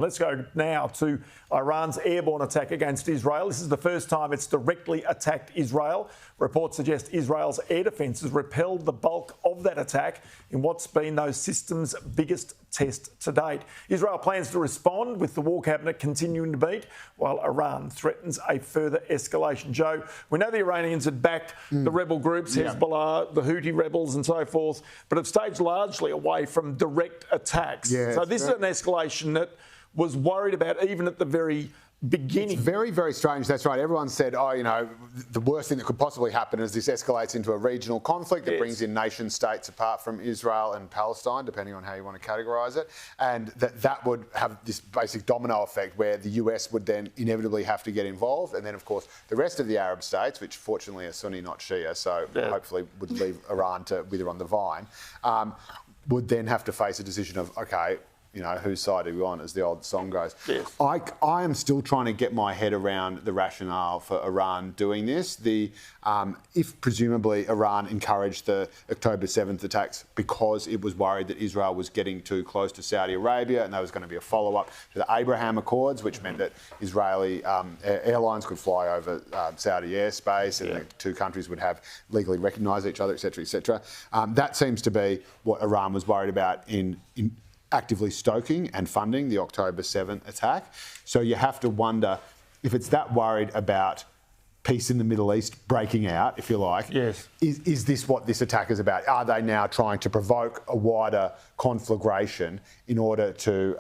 Let's go now to Iran's airborne attack against Israel. This is the first time it's directly attacked Israel. Reports suggest Israel's air defences repelled the bulk of that attack in what's been those systems' biggest test to date. Israel plans to respond with the war cabinet continuing to meet while Iran threatens a further escalation. Joe, we know the Iranians had backed the rebel groups, Hezbollah, the Houthi rebels and so forth, but have staged largely away from direct attacks. So this is an escalation that was worried about even at the very beginning. It's very, very strange. That's right. Everyone said, oh, you know, the worst thing that could possibly happen is this escalates into a regional conflict that brings in nation states apart from Israel and Palestine, depending on how you want to categorise it, and that would have this basic domino effect where the US would then inevitably have to get involved, and then, of course, the rest of the Arab states, which fortunately are Sunni, not Shia, so hopefully would leave Iran to wither on the vine, would then have to face a decision of, OK, you know, whose side are we on, as the old song goes. Yes. I am still trying to get my head around the rationale for Iran doing this. If presumably Iran encouraged the October 7th attacks because it was worried that Israel was getting too close to Saudi Arabia and there was going to be a follow-up to the Abraham Accords, which meant that Israeli airlines could fly over Saudi airspace and the two countries would have legally recognise each other, etc., etc. That seems to be what Iran was worried about in actively stoking and funding the October 7th attack. So you have to wonder if it's that worried about peace in the Middle East breaking out, if you like. Yes. Is this what this attack is about? Are they now trying to provoke a wider conflagration in order to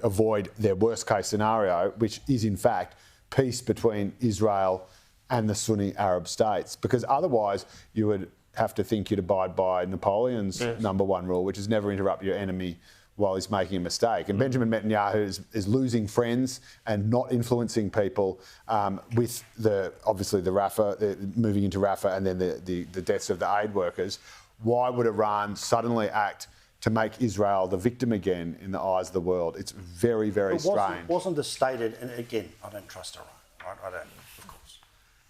avoid their worst case scenario, which is in fact peace between Israel and the Sunni Arab states? Because otherwise you would have to think you'd abide by Napoleon's number one rule, which is never interrupt your enemy while he's making a mistake. And Benjamin Netanyahu is losing friends and not influencing people with obviously the Rafah, moving into Rafah and then the deaths of the aid workers. Why would Iran suddenly act to make Israel the victim again in the eyes of the world? It's very, very strange. Wasn't the stated, and again, I don't trust Iran, right? I don't, of course.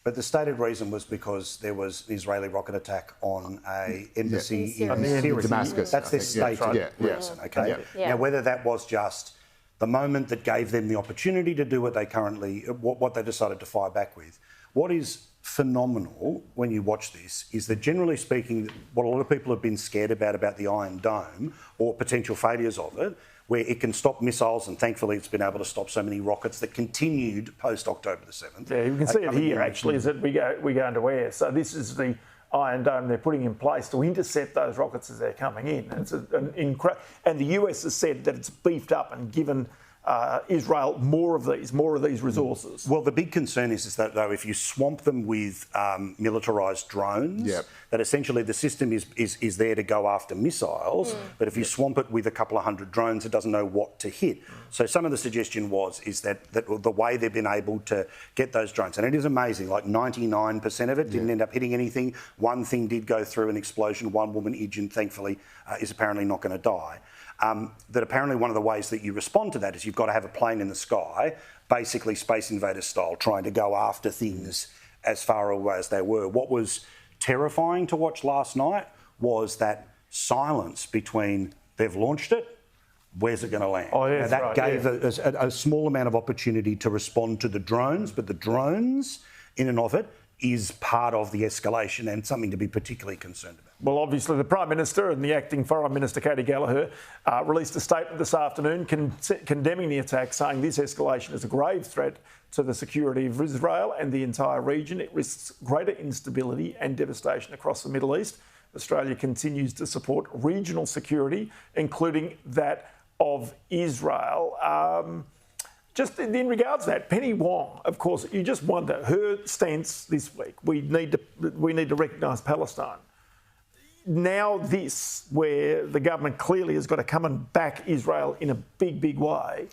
But the stated reason was because there was an Israeli rocket attack on an embassy in Damascus. That's their stated reason, okay? Now, whether that was just the moment that gave them the opportunity to do what they decided to fire back with. What is phenomenal when you watch this is that, generally speaking, what a lot of people have been scared about the Iron Dome or potential failures of it, where it can stop missiles, and thankfully it's been able to stop so many rockets that continued post-October the 7th. Yeah, you can see it here, actually, is that we go into air. So this is the Iron Dome they're putting in place to intercept those rockets as they're coming in. It's and the US has said that it's beefed up and given Israel more of these resources. Well, the big concern is that, though, if you swamp them with militarised drones, that essentially the system is there to go after missiles, but if you swamp it with a couple of hundred drones, it doesn't know what to hit. So some of the suggestion is that the way they've been able to get those drones, and it is amazing, like 99% of it didn't end up hitting anything. One thing did go through an explosion. One woman injured, thankfully, is apparently not going to die. That apparently one of the ways that you respond to that is you've got to have a plane in the sky, basically Space Invaders style, trying to go after things as far away as they were. What was terrifying to watch last night was that silence between they've launched it, where's it going to land? Oh, yeah, that gave a small amount of opportunity to respond to the drones, but the drones in and of it is part of the escalation and something to be particularly concerned about. Well, obviously, the Prime Minister and the Acting Foreign Minister, Katie Gallagher, released a statement this afternoon condemning the attack, saying this escalation is a grave threat to the security of Israel and the entire region. It risks greater instability and devastation across the Middle East. Australia continues to support regional security, including that of Israel. Just in regards to that, Penny Wong, of course, you just wonder, her stance this week, we need to recognise Palestine. Now this, where the government clearly has got to come and back Israel in a big, big way,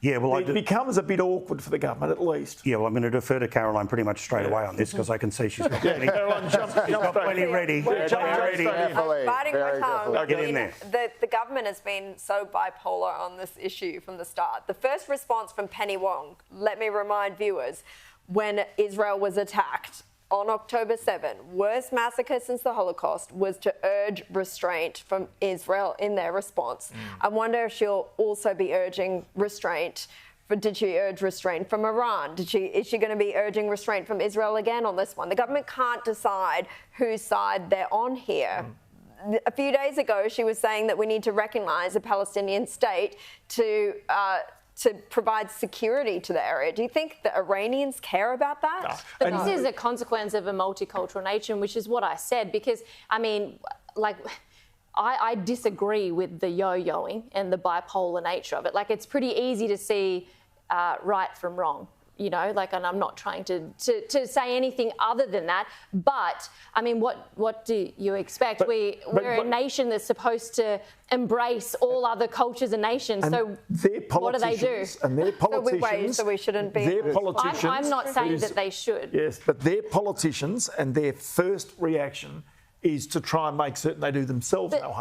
it becomes a bit awkward for the government, at least. Yeah, well, I'm going to defer to Caroline pretty much straight away on this because I can see she's got plenty, plenty ready. Biting my tongue. I'll get in there. The government has been so bipolar on this issue from the start. The first response from Penny Wong, let me remind viewers, when Israel was attacked on October 7, worst massacre since the Holocaust, was to urge restraint from Israel in their response. I wonder if she'll also be urging restraint. Did she urge restraint from Iran? Is she going to be urging restraint from Israel again on this one? The government can't decide whose side they're on here. A few days ago, she was saying that we need to recognise a Palestinian state to provide security to the area. Do you think the Iranians care about that? But this is a consequence of a multicultural nation, which is what I said, because, I mean, like, I disagree with the yo-yoing and the bipolar nature of it. Like, it's pretty easy to see right from wrong, you know, like, and I'm not trying to say anything other than that. But, I mean, what do you expect? We're a nation that's supposed to embrace all other cultures and nations. And so what do they do? And their politicians... So we shouldn't be... Their politicians... I'm not saying that they should. Yes, but their politicians and their first reaction is to try and make certain they do themselves no harm.